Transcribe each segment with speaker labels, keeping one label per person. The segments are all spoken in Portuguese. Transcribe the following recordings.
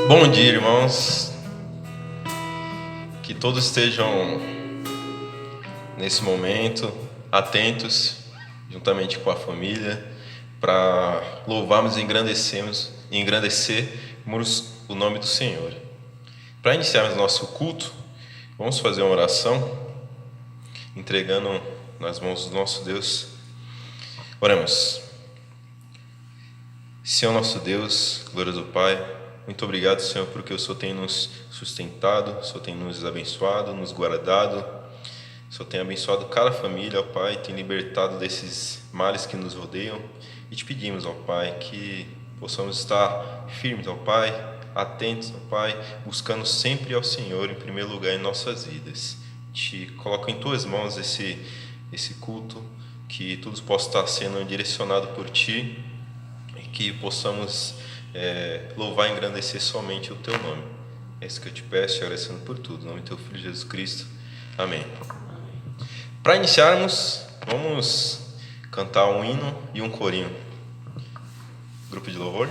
Speaker 1: Bom dia, irmãos. Que todos estejam nesse momento atentos, juntamente com a família, para louvarmos e engrandecermos o nome do Senhor. Para iniciarmos nosso culto, vamos fazer uma oração, entregando nas mãos do nosso Deus. Oremos. Senhor nosso Deus, glorioso Pai, muito obrigado, Senhor, porque o Senhor tem nos sustentado, o Senhor tem nos abençoado, nos guardado, o Senhor tem abençoado cada família, ó Pai, tem libertado desses males que nos rodeiam, e te pedimos, ó Pai, que possamos estar firmes, ó Pai, atentos, ó Pai, buscando sempre ao Senhor em primeiro lugar em nossas vidas. Te coloco em Tuas mãos esse culto, que tudo possa estar sendo direcionado por Ti, e que possamos louvar e engrandecer somente o Teu nome. É isso que eu te peço, te agradecendo por tudo. Em nome do Teu Filho Jesus Cristo. Amém. Para iniciarmos, vamos cantar um hino e um corinho. Grupo de louvor.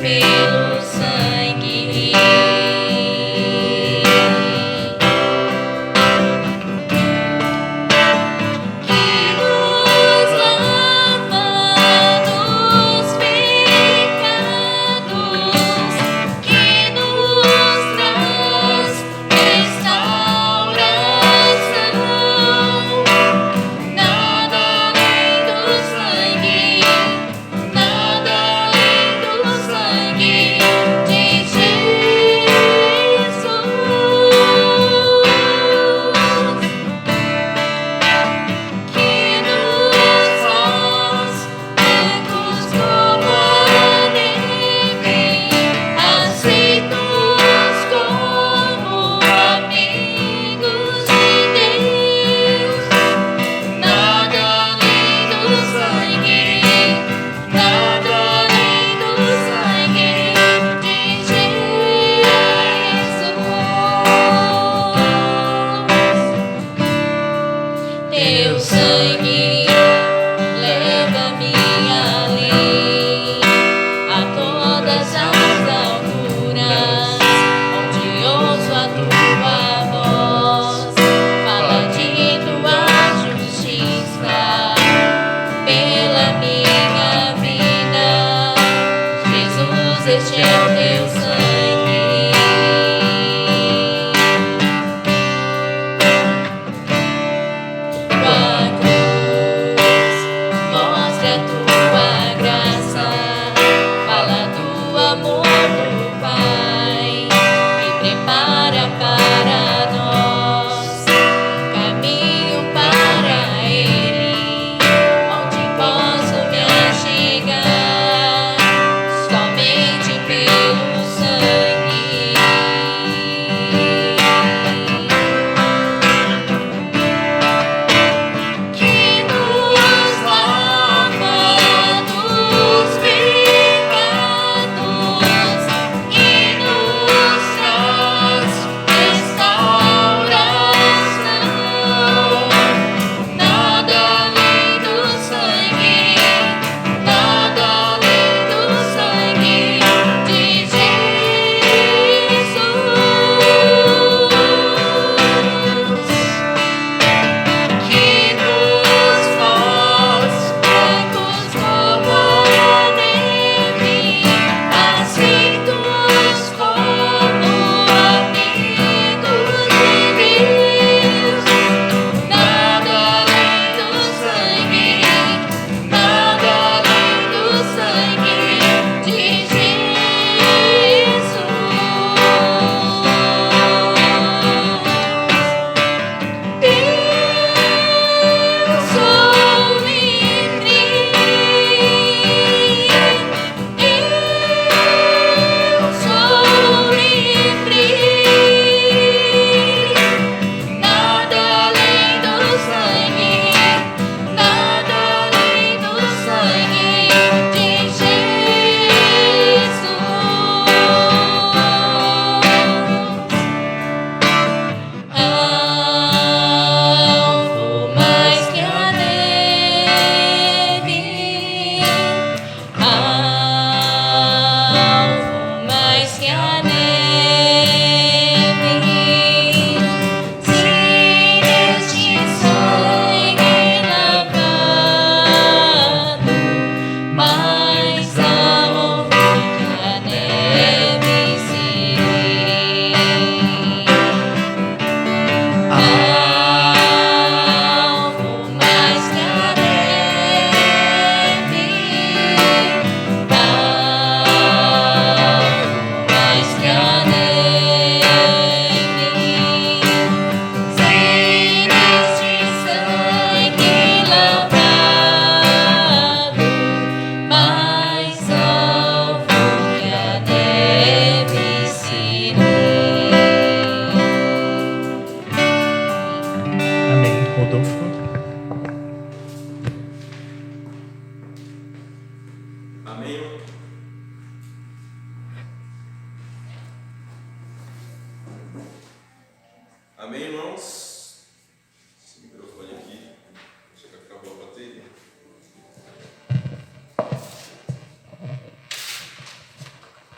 Speaker 2: pelo sangue. Teu sangue leva-me além a todas as alturas, onde ouço a tua voz, fala de tua justiça pela minha vida. Jesus, este é o teu sangue. Amor do Pai me prepara para nós caminho para Ele, onde posso me achegar somente pelo sangue.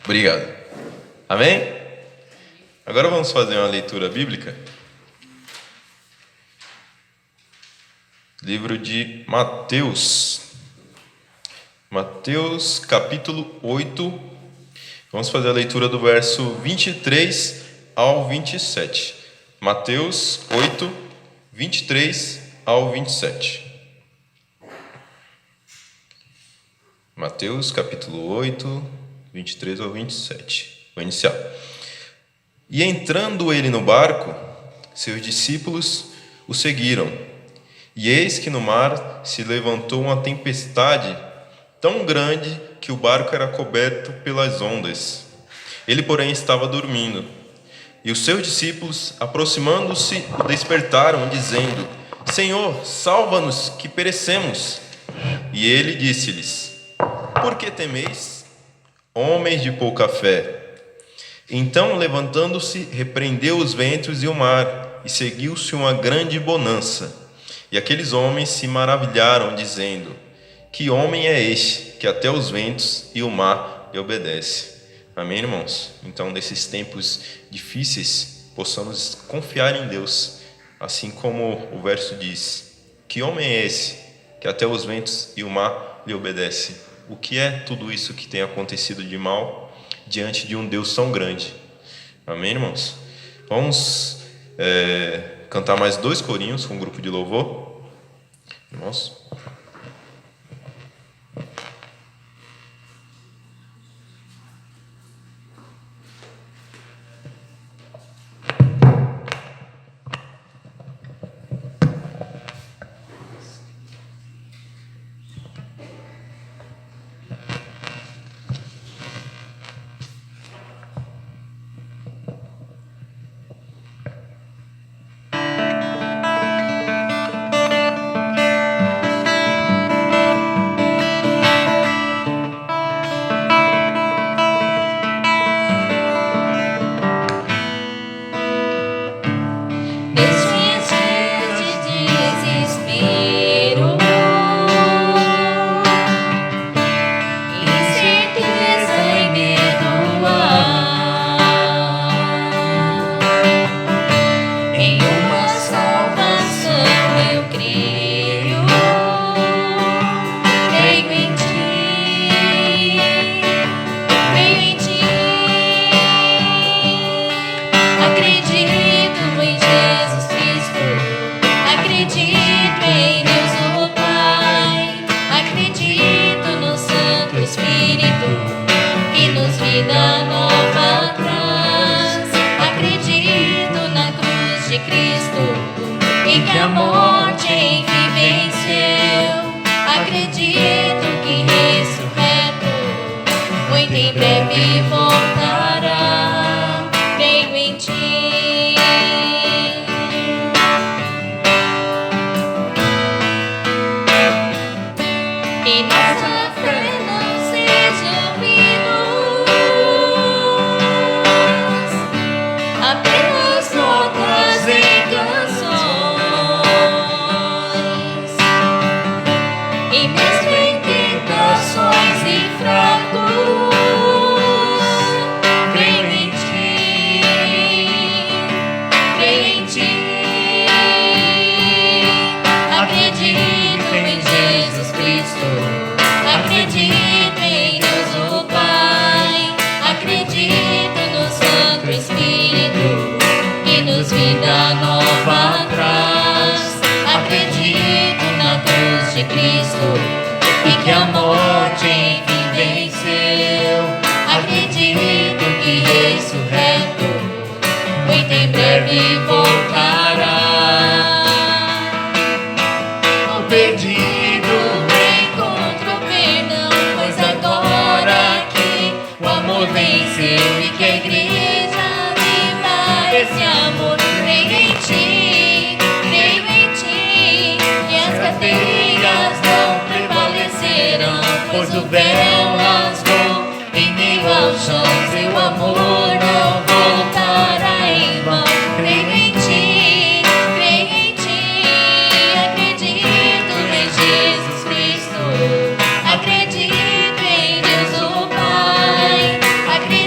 Speaker 1: Obrigado. Amém? Agora vamos fazer uma leitura bíblica. Livro de Mateus. Mateus, capítulo 8. Vamos fazer a leitura do verso 23 ao 27. Mateus 8, 23 ao 27. Mateus, capítulo 8, 23 ao 27. Vou iniciar. E entrando ele no barco, seus discípulos o seguiram. E eis que no mar se levantou uma tempestade tão grande que o barco era coberto pelas ondas. Ele, porém, estava dormindo. E os seus discípulos, aproximando-se, o despertaram, dizendo: Senhor, salva-nos, que perecemos. E ele disse-lhes: Por que temeis, homens de pouca fé? Então, levantando-se, repreendeu os ventos e o mar, e seguiu-se uma grande bonança. E aqueles homens se maravilharam, dizendo: Que homem é este, que até os ventos e o mar lhe obedece? Amém, irmãos? Então, nesses tempos difíceis, possamos confiar em Deus, assim como o verso diz: Que homem é esse, que até os ventos e o mar lhe obedece? O que é tudo isso que tem acontecido de mal diante de um Deus tão grande? Amém, irmãos? Vamos cantar mais 2 corinhos com um grupo de louvor. Irmãos.
Speaker 2: Acredito em Deus o Pai, acredito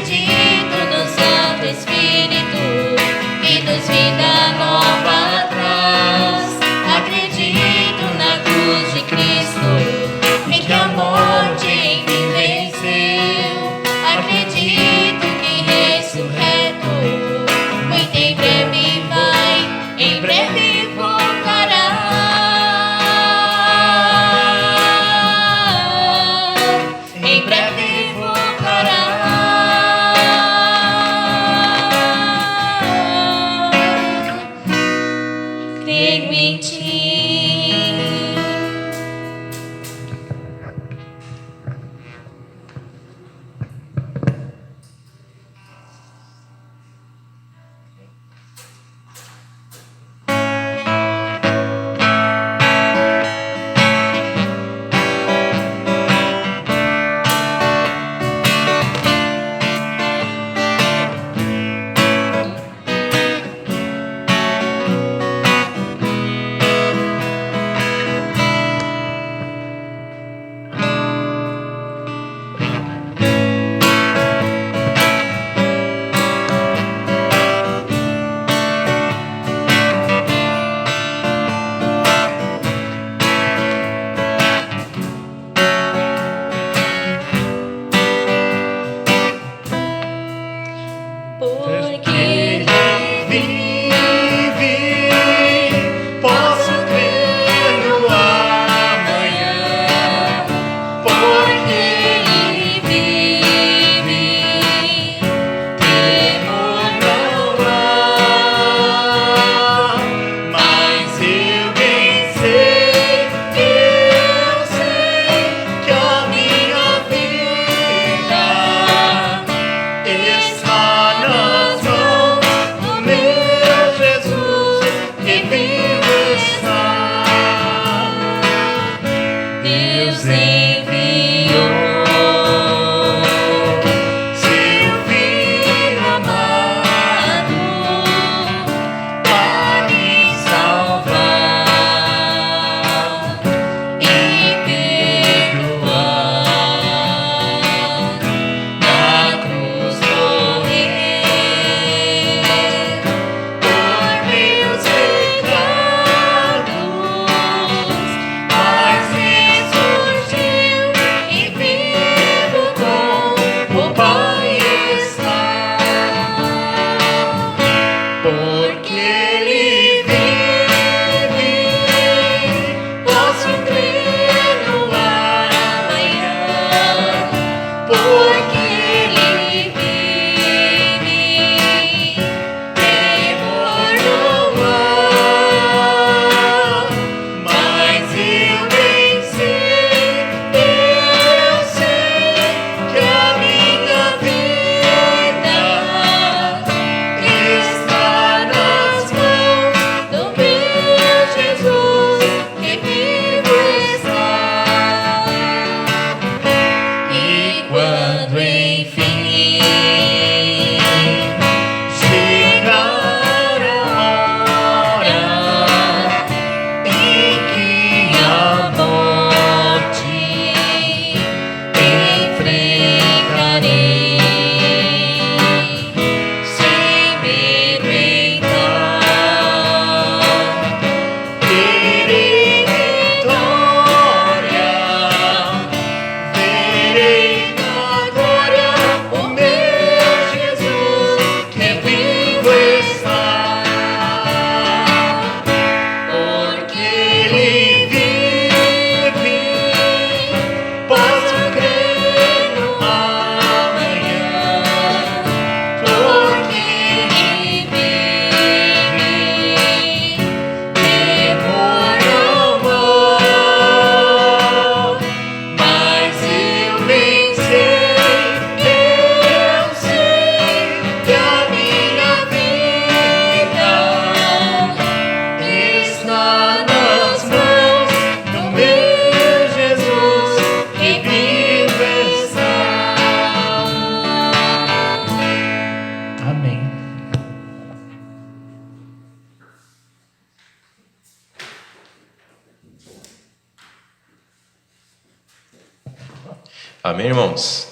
Speaker 1: Amém, irmãos?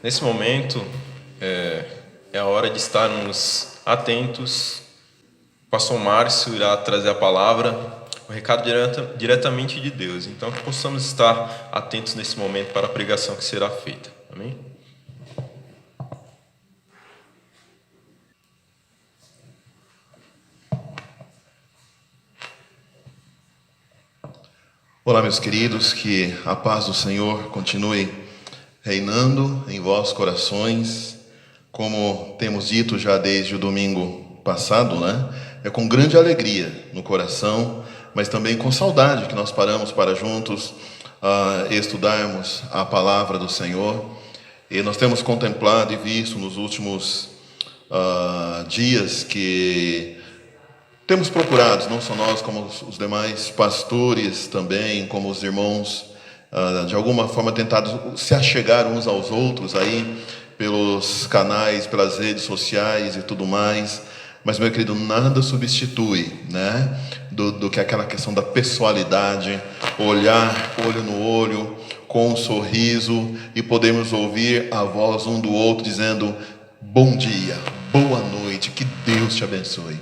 Speaker 1: Nesse momento é a hora de estarmos atentos. O pastor Márcio irá trazer a palavra, o recado diretamente de Deus. Então, que possamos estar atentos nesse momento para a pregação que será feita. Amém?
Speaker 3: Olá, meus queridos, que a paz do Senhor continue reinando em vossos corações, como temos dito já desde o domingo passado, né? É com grande alegria no coração, mas também com saudade que nós paramos para juntos estudarmos a palavra do Senhor. E nós temos contemplado e visto nos últimos dias que temos procurado, não só nós, como os demais pastores também, como os irmãos, de alguma forma tentado se achegar uns aos outros aí, pelos canais, pelas redes sociais e tudo mais. Mas, meu querido, nada substitui, né, do que aquela questão da pessoalidade, olhar olho no olho, com um sorriso, e podemos ouvir a voz um do outro dizendo: bom dia, boa noite, que Deus te abençoe.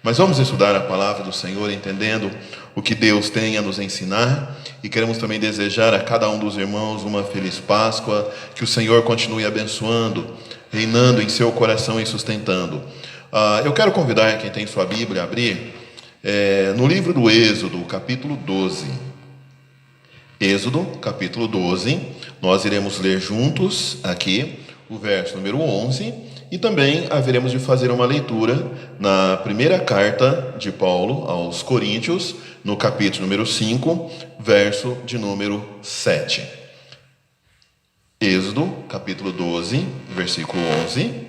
Speaker 3: Mas vamos estudar a palavra do Senhor, entendendo o que Deus tem a nos ensinar, e queremos também desejar a cada um dos irmãos uma feliz Páscoa, que o Senhor continue abençoando, reinando em seu coração e sustentando. Eu quero convidar quem tem sua Bíblia a abrir no livro do Êxodo, capítulo 12. Êxodo, capítulo 12, nós iremos ler juntos aqui o verso número 11, e também haveremos de fazer uma leitura na primeira carta de Paulo aos Coríntios, no capítulo número 5, verso de número 7. Êxodo, capítulo 12, versículo 11,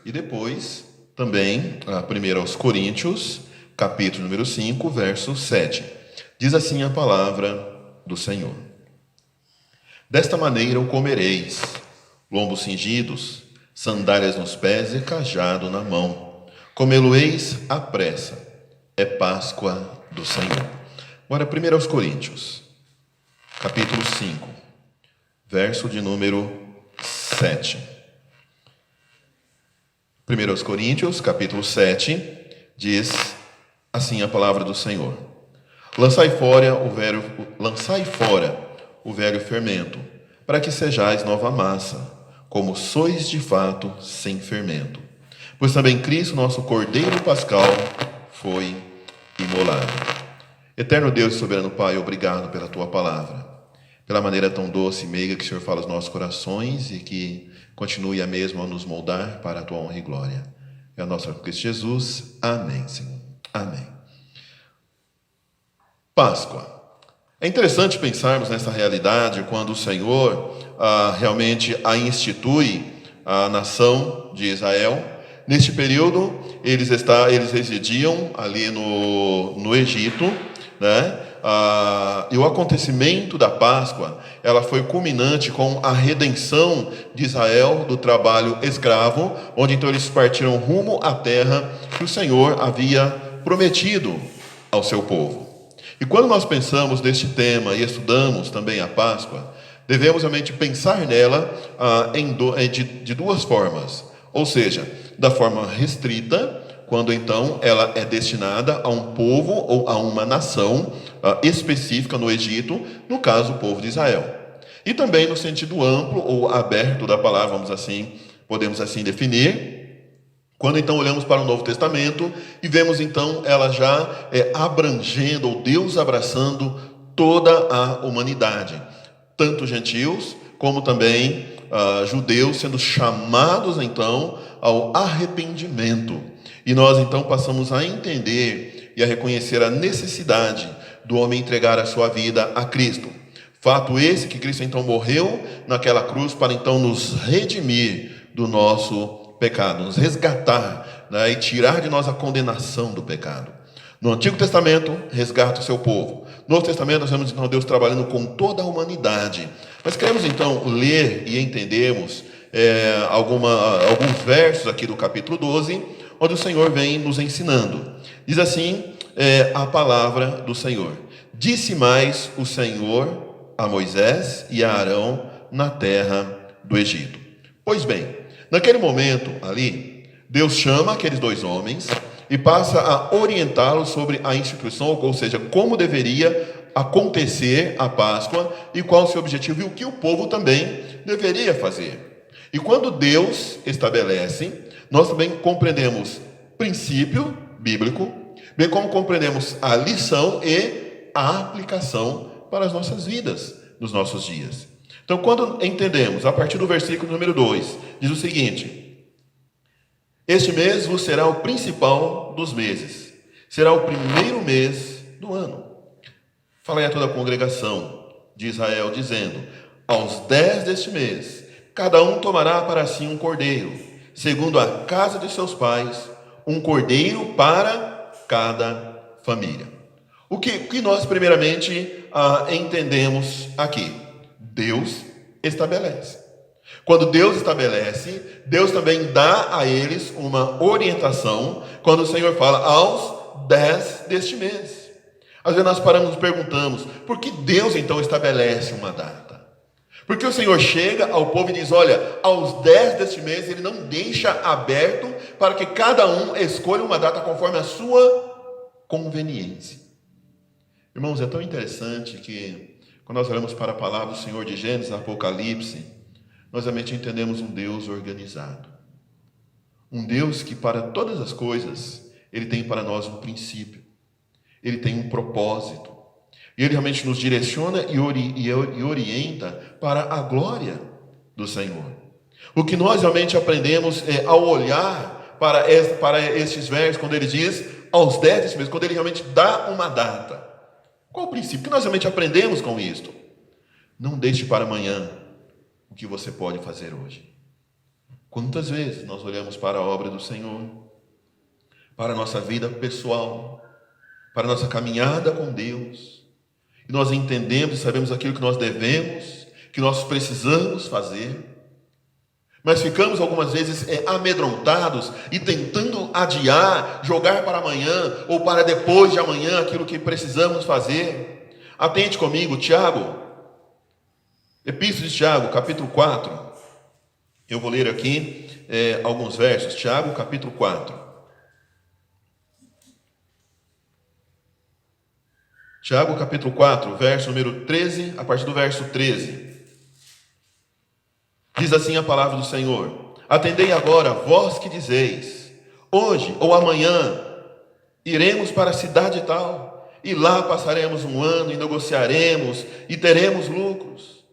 Speaker 3: e depois também a primeira aos Coríntios, capítulo número 5, verso 7. Diz assim a palavra do Senhor: desta maneira o comereis, lombos cingidos, sandálias nos pés e cajado na mão. Comê-lo-eis à pressa. É Páscoa do Senhor. Agora, 1 aos Coríntios, capítulo 5, verso de número 7. 1 aos Coríntios, capítulo 7, diz assim a palavra do Senhor: lançai fora o velho fermento, para que sejais nova massa, como sois de fato sem fermento. Pois também Cristo, nosso Cordeiro Pascal, foi imolado. Eterno Deus e soberano Pai, obrigado pela Tua palavra, pela maneira tão doce e meiga que o Senhor fala aos nossos corações e que continue a mesma a nos moldar para a Tua honra e glória. É a nossa Cristo Jesus. Amém, Senhor. Amém. Páscoa. É interessante pensarmos nessa realidade quando o Senhor realmente a institui a nação de Israel. Neste período, eles residiam ali no Egito, né? E o acontecimento da Páscoa, ela foi culminante com a redenção de Israel do trabalho escravo, onde então eles partiram rumo à terra que o Senhor havia prometido ao seu povo. E quando nós pensamos neste tema e estudamos também a Páscoa, devemos realmente pensar nela de duas formas. Ou seja, da forma restrita, quando então ela é destinada a um povo ou a uma nação específica no Egito, no caso o povo de Israel. E também no sentido amplo ou aberto da palavra, podemos assim definir, quando então olhamos para o Novo Testamento e vemos então ela já abrangendo, ou Deus abraçando toda a humanidade, tanto gentios como também judeus sendo chamados então ao arrependimento. E nós então passamos a entender e a reconhecer a necessidade do homem entregar a sua vida a Cristo. Fato esse que Cristo então morreu naquela cruz para então nos redimir do nosso pecado, nos resgatar, né, e tirar de nós a condenação do pecado. No Antigo Testamento, resgata o seu povo. No Novo Testamento, nós vemos então Deus trabalhando com toda a humanidade. Mas queremos então ler e entendermos alguns versos aqui do capítulo 12, onde o Senhor vem nos ensinando. Diz assim a palavra do Senhor: disse mais o Senhor a Moisés e a Arão na terra do Egito. Pois bem, naquele momento ali, Deus chama aqueles 2 homens e passa a orientá-los sobre a instituição, ou seja, como deveria acontecer a Páscoa e qual o seu objetivo e o que o povo também deveria fazer. E quando Deus estabelece, nós também compreendemos princípio bíblico, bem como compreendemos a lição e a aplicação para as nossas vidas, nos nossos dias. Então, quando entendemos, a partir do versículo número 2, diz o seguinte: este mês vos será o principal dos meses, será o primeiro mês do ano. Falei a toda a congregação de Israel, dizendo: aos 10 deste mês, cada um tomará para si um cordeiro, segundo a casa de seus pais, um cordeiro para cada família. O que nós primeiramente entendemos aqui? Deus estabelece. Quando Deus estabelece, Deus também dá a eles uma orientação, quando o Senhor fala aos 10 deste mês. Às vezes nós paramos e nos perguntamos, por que Deus então estabelece uma data? Porque o Senhor chega ao povo e diz, olha, aos 10 deste mês, Ele não deixa aberto para que cada um escolha uma data conforme a sua conveniência. Irmãos, é tão interessante que quando nós olhamos para a palavra do Senhor de Gênesis, Apocalipse, nós realmente entendemos um Deus organizado. Um Deus que para todas as coisas, Ele tem para nós um princípio. Ele tem um propósito. E Ele realmente nos direciona e orienta para a glória do Senhor. O que nós realmente aprendemos é ao olhar para estes versos, quando Ele diz aos 10 deste mês, quando Ele realmente dá uma data. Qual o princípio? O que nós realmente aprendemos com isto? Não deixe para amanhã o que você pode fazer hoje. Quantas vezes nós olhamos para a obra do Senhor, para a nossa vida pessoal, para a nossa caminhada com Deus, e nós entendemos e sabemos aquilo que nós devemos, que nós precisamos fazer, mas ficamos algumas vezes amedrontados e tentando adiar, jogar para amanhã ou para depois de amanhã aquilo que precisamos fazer. Atente comigo, Tiago, Epístola de Tiago, capítulo 4. Eu vou ler aqui alguns versos. Tiago, capítulo 4. Tiago, capítulo 4, verso número 13, a partir do verso 13. Diz assim a palavra do Senhor: atendei agora, vós que dizeis, hoje ou amanhã iremos para a cidade tal, e lá passaremos um ano e negociaremos e teremos lucros.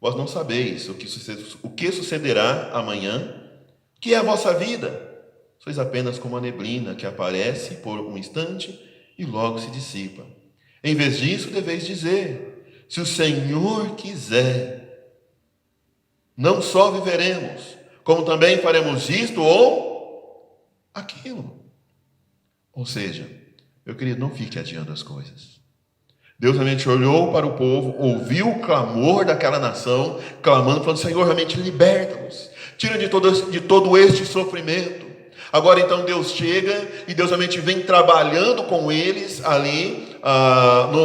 Speaker 3: Vós não sabeis o que sucederá amanhã, que é a vossa vida. Sois apenas como a neblina que aparece por um instante e logo se dissipa. Em vez disso, deveis dizer, se o Senhor quiser, não só viveremos, como também faremos isto ou aquilo. Ou seja, meu querido, não fique adiando as coisas. Deus realmente olhou para o povo, ouviu o clamor daquela nação, clamando, falando, Senhor, realmente liberta-nos, tira de todo este sofrimento. Agora então Deus chega e Deus realmente vem trabalhando com eles ali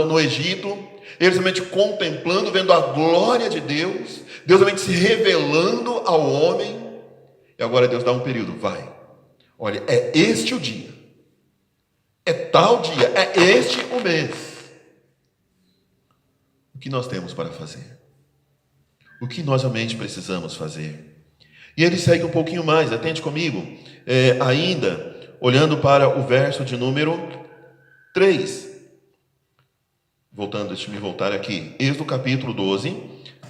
Speaker 3: no Egito, eles realmente contemplando, vendo a glória de Deus, Deus realmente se revelando ao homem. E agora Deus dá um período, vai, olha, é este o dia, é tal dia, é este o mês. O que nós temos para fazer? O que nós realmente precisamos fazer? E ele segue um pouquinho mais, atente comigo, ainda, olhando para o verso de número 3. Deixa eu me voltar aqui. Êxodo capítulo 12,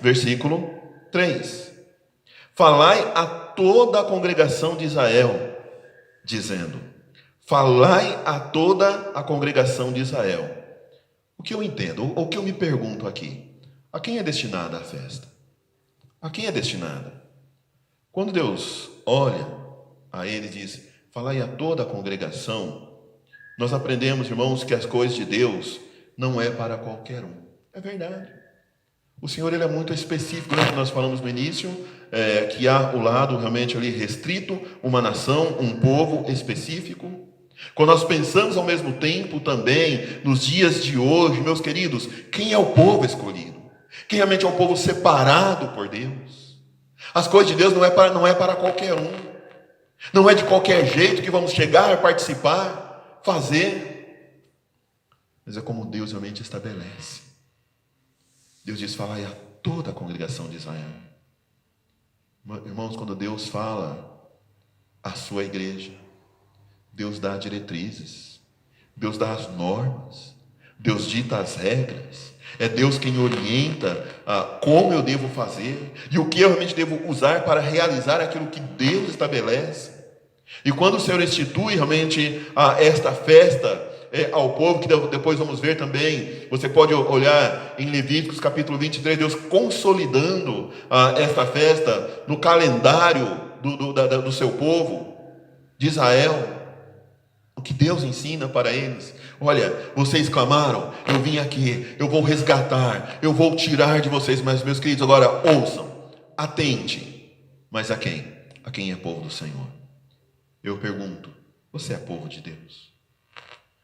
Speaker 3: versículo 3. Falai a toda a congregação de Israel, dizendo, falai a toda a congregação de Israel. O que eu entendo, o que eu me pergunto aqui, a quem é destinada a festa? A quem é destinada? Quando Deus olha a ele e diz, falai a toda a congregação, nós aprendemos, irmãos, que as coisas de Deus não é para qualquer um. É verdade. O Senhor, Ele é muito específico, né? Nós falamos no início, que há o lado realmente ali restrito, uma nação, um povo específico. Quando nós pensamos ao mesmo tempo também, nos dias de hoje, meus queridos, quem é o povo escolhido? que realmente é um povo separado por Deus. As coisas de Deus não é para qualquer um. Não é de qualquer jeito que vamos chegar, participar, fazer. Mas é como Deus realmente estabelece. Deus diz: falai a toda a congregação de Israel. Irmãos, quando Deus fala à sua igreja, Deus dá diretrizes, Deus dá as normas, Deus dita as regras. É Deus quem orienta como eu devo fazer e o que eu realmente devo usar para realizar aquilo que Deus estabelece. E quando o Senhor institui realmente esta festa ao povo, que depois vamos ver também, você pode olhar em Levíticos capítulo 23, Deus consolidando esta festa no calendário do seu povo, de Israel. O que Deus ensina para eles: olha, vocês clamaram, eu vim aqui, eu vou resgatar, eu vou tirar de vocês. Mas, meus queridos, agora ouçam, atente. Mas a quem? A quem é povo do Senhor. Eu pergunto: você é povo de Deus?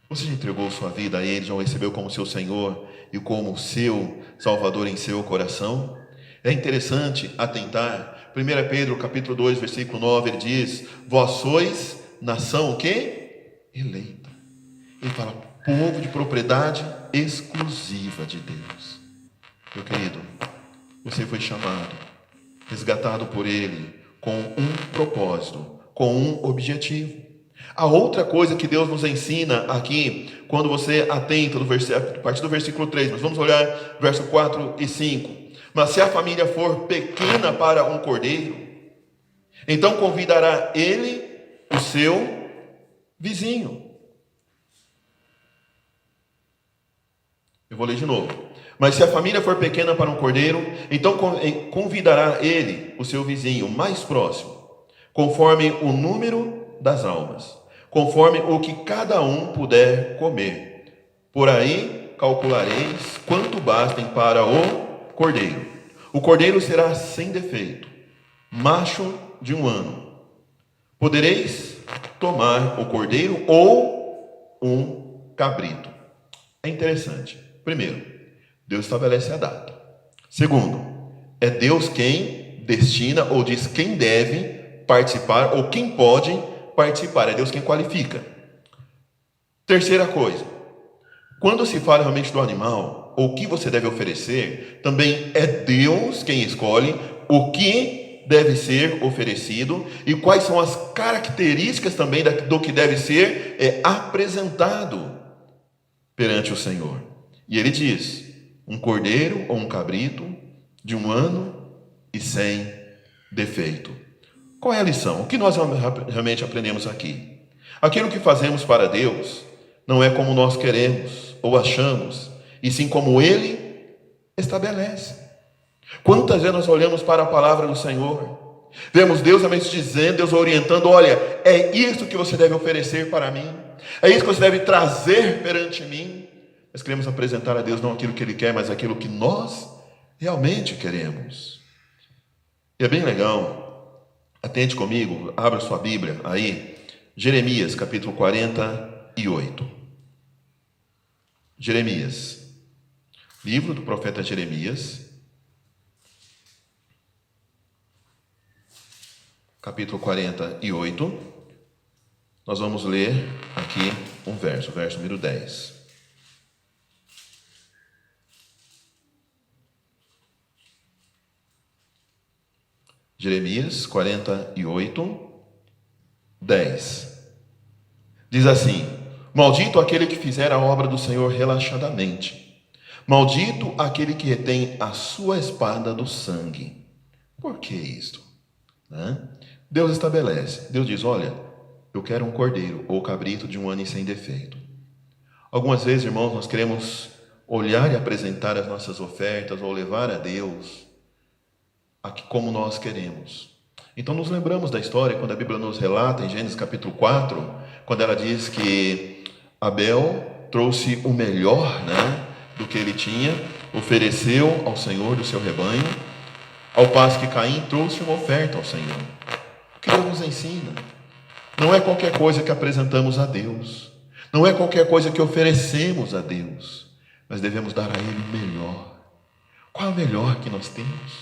Speaker 3: Você já entregou sua vida a Ele, já o recebeu como seu Senhor e como seu Salvador em seu coração? É interessante atentar. 1 Pedro capítulo 2, versículo 9, ele diz: vós sois nação o quê? Eleita. Ele fala: povo de propriedade exclusiva de Deus. Meu querido, você foi chamado, resgatado por Ele, com um propósito, com um objetivo. A outra coisa que Deus nos ensina aqui, quando você atenta a partir do versículo 3, mas vamos olhar verso 4 e 5. Mas se a família for pequena para um cordeiro, então convidará ele o seu vizinho. Eu vou ler de novo. Mas se a família for pequena para um cordeiro, então convidará ele o seu vizinho mais próximo, conforme o número das almas, conforme o que cada um puder comer. Por aí calculareis quanto bastem para o cordeiro. O cordeiro será sem defeito, macho de 1 ano. Podereis tomar o cordeiro ou um cabrito. É interessante. Primeiro, Deus estabelece a data. Segundo, é Deus quem destina ou diz quem deve participar ou quem pode participar. É Deus quem qualifica. Terceira coisa, quando se fala realmente do animal, ou o que você deve oferecer, também é Deus quem escolhe o que deve ser oferecido e quais são as características também do que deve ser apresentado perante o Senhor. E ele diz: um cordeiro ou um cabrito de 1 ano e sem defeito. Qual é a lição? O que nós realmente aprendemos aqui? Aquilo que fazemos para Deus não é como nós queremos ou achamos, e sim como Ele estabelece. Quantas vezes nós olhamos para a palavra do Senhor, vemos Deus realmente dizendo, Deus orientando: olha, é isso que você deve oferecer para mim, é isso que você deve trazer perante mim. Nós queremos apresentar a Deus não aquilo que Ele quer, mas aquilo que nós realmente queremos. E é bem legal, atente comigo, abra sua Bíblia aí, Jeremias capítulo 48. Jeremias, livro do profeta Jeremias, capítulo 48, nós vamos ler aqui um verso, verso número 10. Jeremias 48, 10. Diz assim: maldito aquele que fizer a obra do Senhor relaxadamente, maldito aquele que retém a sua espada do sangue. Por que isto? Deus estabelece, Deus diz: olha, eu quero um cordeiro ou cabrito de 1 ano e sem defeito. Algumas vezes, irmãos, nós queremos olhar e apresentar as nossas ofertas ou levar a Deus aqui como nós queremos. Então nos lembramos da história quando a Bíblia nos relata em Gênesis capítulo 4, quando ela diz que Abel trouxe o melhor, do que ele tinha, ofereceu ao Senhor do seu rebanho, ao passo que Caim trouxe uma oferta ao Senhor. O que Deus nos ensina? Não é qualquer coisa que apresentamos a Deus, não é qualquer coisa que oferecemos a Deus, mas devemos dar a Ele o melhor. Qual é o melhor que nós temos?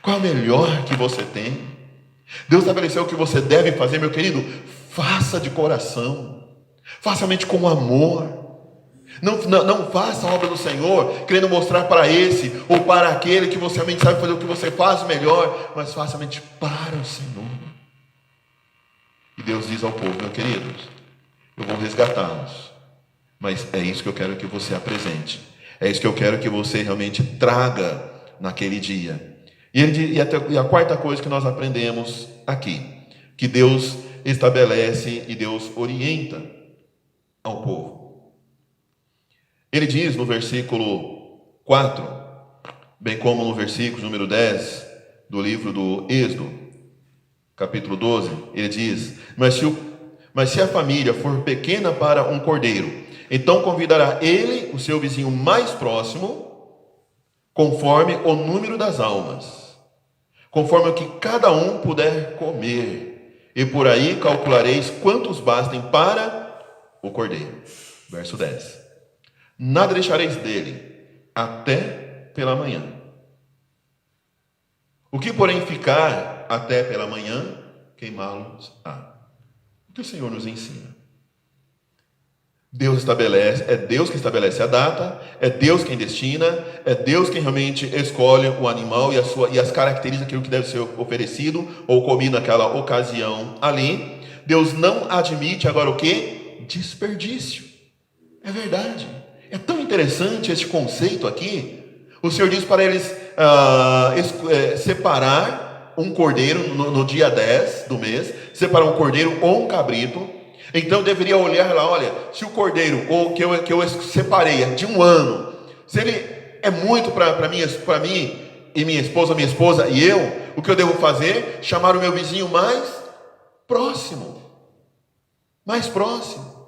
Speaker 3: Qual é o melhor que você tem? Deus estabeleceu o que você deve fazer, meu querido. Faça de coração. Faça mente com amor. Não faça a obra do Senhor querendo mostrar para esse ou para aquele que você realmente sabe fazer o que você faz melhor, mas faça a mente para o Senhor. E Deus diz ao povo, meus queridos, eu vou resgatá-los, mas é isso que eu quero que você apresente, é isso que eu quero que você realmente traga naquele dia. E a quarta coisa que nós aprendemos aqui, que Deus estabelece e Deus orienta ao povo. Ele diz no versículo 4, bem como no versículo número 10 do livro do Êxodo, capítulo 12, ele diz, mas se a família for pequena para um cordeiro, então convidará ele, o seu vizinho mais próximo, conforme o número das almas, conforme o que cada um puder comer, e por aí calculareis quantos bastem para o cordeiro. Verso 10. Nada deixareis dele, até pela manhã. O que, porém, ficar até pela manhã, queimá-los-á. O que o Senhor nos ensina? Deus estabelece, é Deus que estabelece a data, é Deus quem destina, é Deus quem realmente escolhe o animal e as características daquilo que deve ser oferecido ou comido naquela ocasião ali. Deus não admite agora o que? Desperdício. É verdade. É tão interessante esse conceito aqui. O Senhor diz para eles separar um cordeiro no dia 10 do mês, separar um cordeiro ou um cabrito. Então deveria olhar lá, olha, se o cordeiro ou que eu separei é de um ano, se ele é muito para mim e minha esposa e eu, o que eu devo fazer? Chamar o meu vizinho mais próximo. Mais próximo.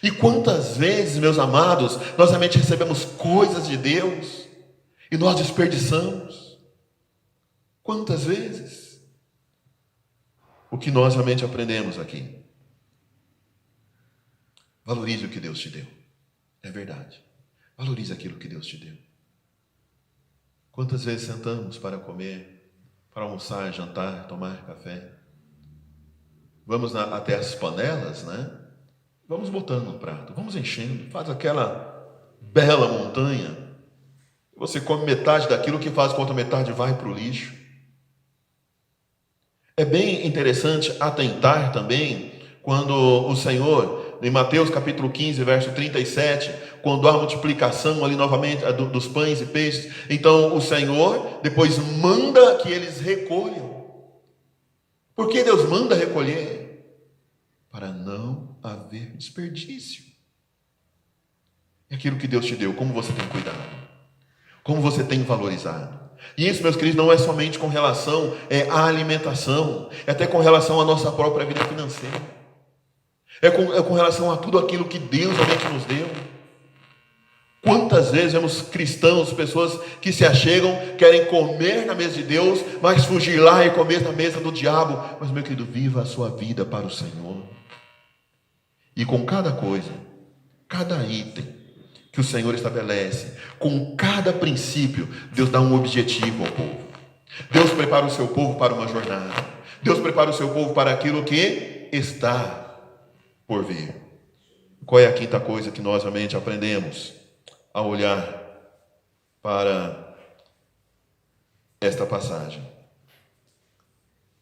Speaker 3: E quantas vezes, meus amados, nós realmente recebemos coisas de Deus e nós desperdiçamos? Quantas vezes? O que nós realmente aprendemos aqui? Valorize o que Deus te deu. É verdade. Valorize aquilo que Deus te deu. Quantas vezes sentamos para comer, para almoçar, jantar, tomar café? Vamos até as panelas, né? Vamos botando no prato, vamos enchendo, faz aquela bela montanha. Você come metade daquilo, que faz com a outra metade vai para o lixo. É bem interessante atentar também quando o Senhor, em Mateus capítulo 15, verso 37, quando há multiplicação ali novamente dos pães e peixes, então o Senhor depois manda que eles recolham. Por que Deus manda recolher? Para não haver desperdício. É aquilo que Deus te deu, como você tem cuidado, como você tem valorizado. E isso, meus queridos, não é somente com relação à alimentação, é até com relação à nossa própria vida financeira, é com relação a tudo aquilo que Deus realmente nos deu. Quantas vezes vemos cristãos, pessoas que se achegam, querem comer na mesa de Deus, mas fugir lá e comer na mesa do diabo. Mas, meu querido, viva a sua vida para o Senhor. E com cada coisa, cada item que o Senhor estabelece, com cada princípio, Deus dá um objetivo ao povo. Deus prepara o seu povo para uma jornada. Deus prepara o seu povo para aquilo que está por vir. Qual é a quinta coisa que nós realmente aprendemos a olhar para esta passagem?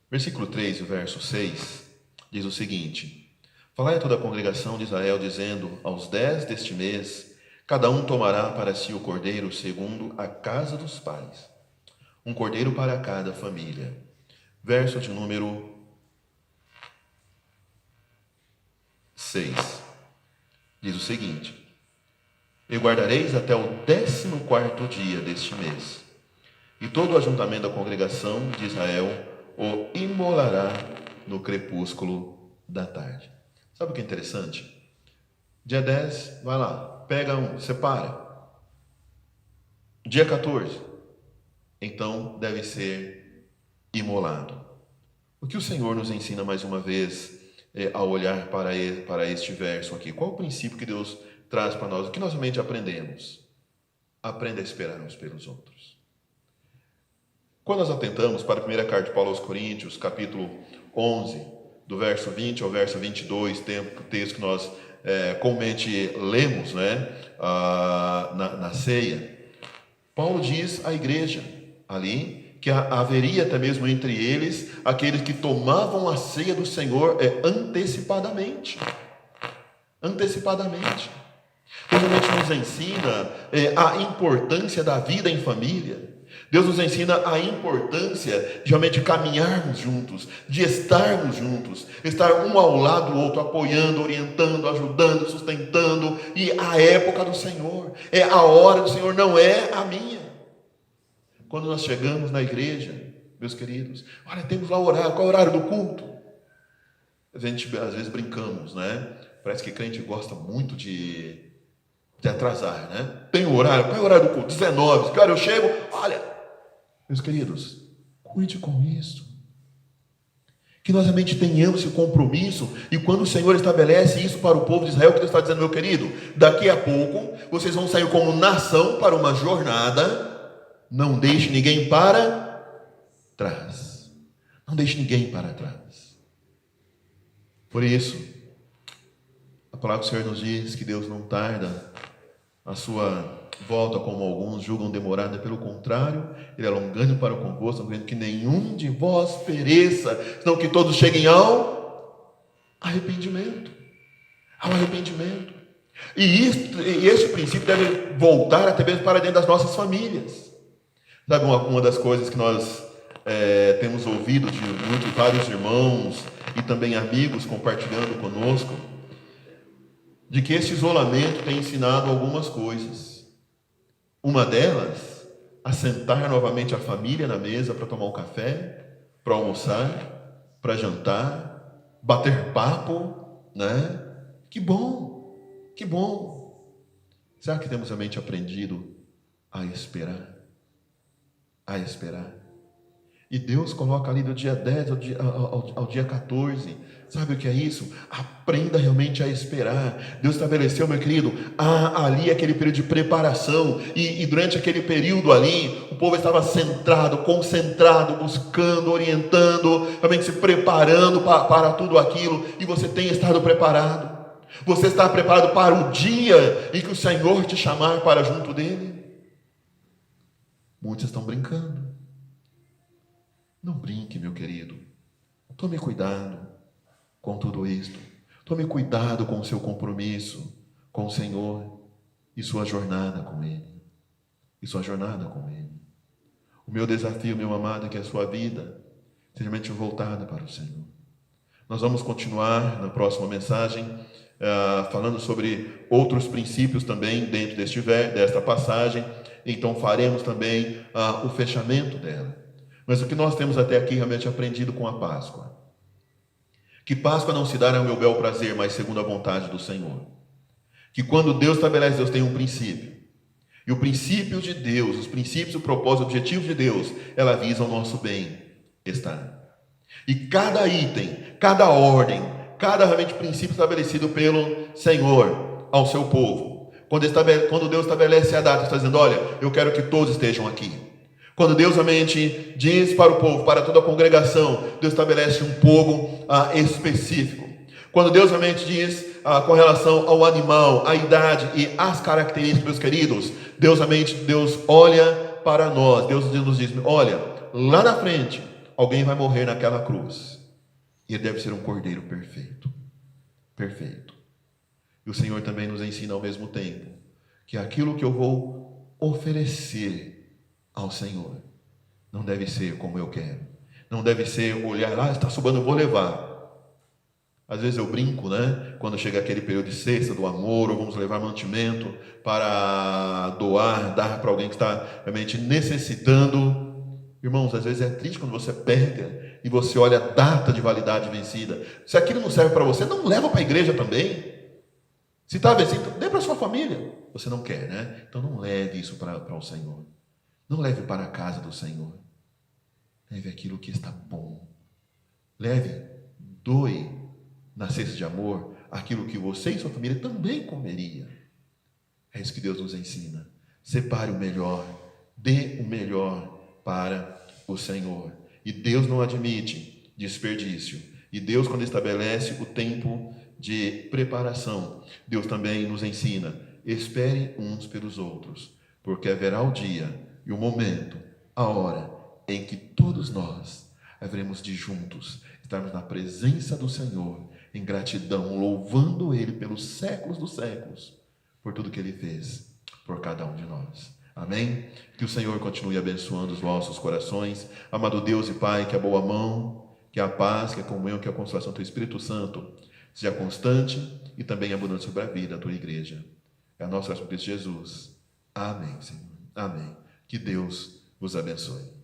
Speaker 3: Versículo 3, o verso 6, diz o seguinte: falai a toda a congregação de Israel, dizendo, aos 10 deste mês, cada um tomará para si o cordeiro segundo a casa dos pais, um cordeiro para cada família. Verso de número 6, diz o seguinte: e guardareis até o 14º dia deste mês, e todo o ajuntamento da congregação de Israel o imolará no crepúsculo da tarde. Sabe o que é interessante? Dia 10, vai lá, pega um, separa. Dia 14, então deve ser imolado. O que o Senhor nos ensina mais uma vez ao olhar para este verso aqui? Qual o princípio que Deus traz para nós? O que nós realmente aprendemos? Aprenda a esperar uns pelos outros. Quando nós atentamos para a primeira carta de Paulo aos Coríntios, capítulo 11, do verso 20 ao verso 22, texto que nós comumente lemos, né, na ceia, Paulo diz à igreja ali que haveria até mesmo entre eles aqueles que tomavam a ceia do Senhor antecipadamente. Antecipadamente. Deus realmente nos ensina a importância da vida em família. Deus nos ensina a importância de realmente caminharmos juntos, de estarmos juntos, estar um ao lado do outro, apoiando, orientando, ajudando, sustentando. E a época do Senhor, é a hora do Senhor, não é a minha. Quando nós chegamos na igreja, meus queridos, olha, temos lá o horário, qual é o horário do culto? A gente às vezes brincamos, né? Parece que crente gosta muito de atrasar, né? Tem o horário, qual é o horário do culto? 19, que hora eu chego? Olha, meus queridos, cuide com isso. Que nós realmente tenhamos esse compromisso, e quando o Senhor estabelece isso para o povo de Israel, que Deus está dizendo, meu querido, daqui a pouco, vocês vão sair como nação para uma jornada, não deixe ninguém para trás. Não deixe ninguém para trás. Por isso, a palavra do Senhor nos diz que Deus não tarda a sua volta, como alguns julgam demorada, pelo contrário, Ele é longânimo para convosco, não querendo que nenhum de vós pereça, senão que todos cheguem ao arrependimento. Ao arrependimento. E este princípio deve voltar até mesmo para dentro das nossas famílias. Sabe uma das coisas que nós temos ouvido de vários irmãos e também amigos compartilhando conosco, de que esse isolamento tem ensinado algumas coisas. Uma delas, assentar novamente a família na mesa para tomar um café, para almoçar, para jantar, bater papo, né? Que bom, que bom. Será que temos realmente aprendido a esperar? A esperar. E Deus coloca ali do dia 10 ao dia 14. Sabe o que é isso? Aprenda realmente a esperar. Deus estabeleceu, meu querido, ali aquele período de preparação. E durante aquele período ali, o povo estava centrado, concentrado, buscando, orientando, realmente se preparando para tudo aquilo. E você tem estado preparado. Você está preparado para o dia em que o Senhor te chamar para junto dele? Muitos estão brincando. Não brinque, meu querido. Tome cuidado com tudo isto. Tome cuidado com o seu compromisso com o Senhor e sua jornada com Ele. E sua jornada com Ele. O meu desafio, meu amado, é que a sua vida seja realmente voltada para o Senhor. Nós vamos continuar na próxima mensagem falando sobre outros princípios também dentro desta passagem. Então faremos também o fechamento dela. Mas o que nós temos até aqui realmente aprendido com a Páscoa? Que Páscoa não se dá ao meu bel prazer, mas segundo a vontade do Senhor. Que quando Deus estabelece, Deus tem um princípio. E o princípio de Deus, os princípios, o propósito, o objetivo de Deus, ela visa o nosso bem-estar. E cada item, cada ordem, cada realmente princípio estabelecido pelo Senhor ao seu povo. Quando Deus estabelece a data, está dizendo, olha, eu quero que todos estejam aqui. Quando Deus realmente diz para o povo, para toda a congregação, Deus estabelece um povo específico. Quando Deus realmente diz com relação ao animal, a idade e as características, meus queridos, Deus olha para nós, Deus nos diz, olha, lá na frente, alguém vai morrer naquela cruz. E ele deve ser um cordeiro perfeito. Perfeito. E o Senhor também nos ensina ao mesmo tempo, que aquilo que eu vou oferecer ao Senhor não deve ser como eu quero, não deve ser olhar lá, está sobrando, eu vou levar. Às vezes eu brinco, né? Quando chega aquele período de cesta do amor, ou vamos levar mantimento para doar, dar para alguém que está realmente necessitando. Irmãos, às vezes é triste quando você pega e você olha a data de validade vencida. Se aquilo não serve para você, não leva para a igreja também. Se está vencido, dê para a sua família. Você não quer, né? Então não leve isso para o Senhor. Não leve para a casa do Senhor. Leve aquilo que está bom. Doe na cesta de amor aquilo que você e sua família também comeria. É isso que Deus nos ensina. Separe o melhor. Dê o melhor para o Senhor. E Deus não admite desperdício. E Deus, quando estabelece o tempo de preparação, Deus também nos ensina: espere uns pelos outros, porque haverá o dia e o momento, a hora em que todos nós haveremos de juntos estarmos na presença do Senhor, em gratidão, louvando Ele pelos séculos dos séculos, por tudo que Ele fez por cada um de nós. Amém? Que o Senhor continue abençoando os vossos corações. Amado Deus e Pai, que a boa mão, que a paz, que a comunhão, que a consolação do Espírito Santo seja constante e também abundante sobre a vida da tua igreja. É a nossa oração por Cristo Jesus. Amém, Senhor. Amém. Que Deus vos abençoe.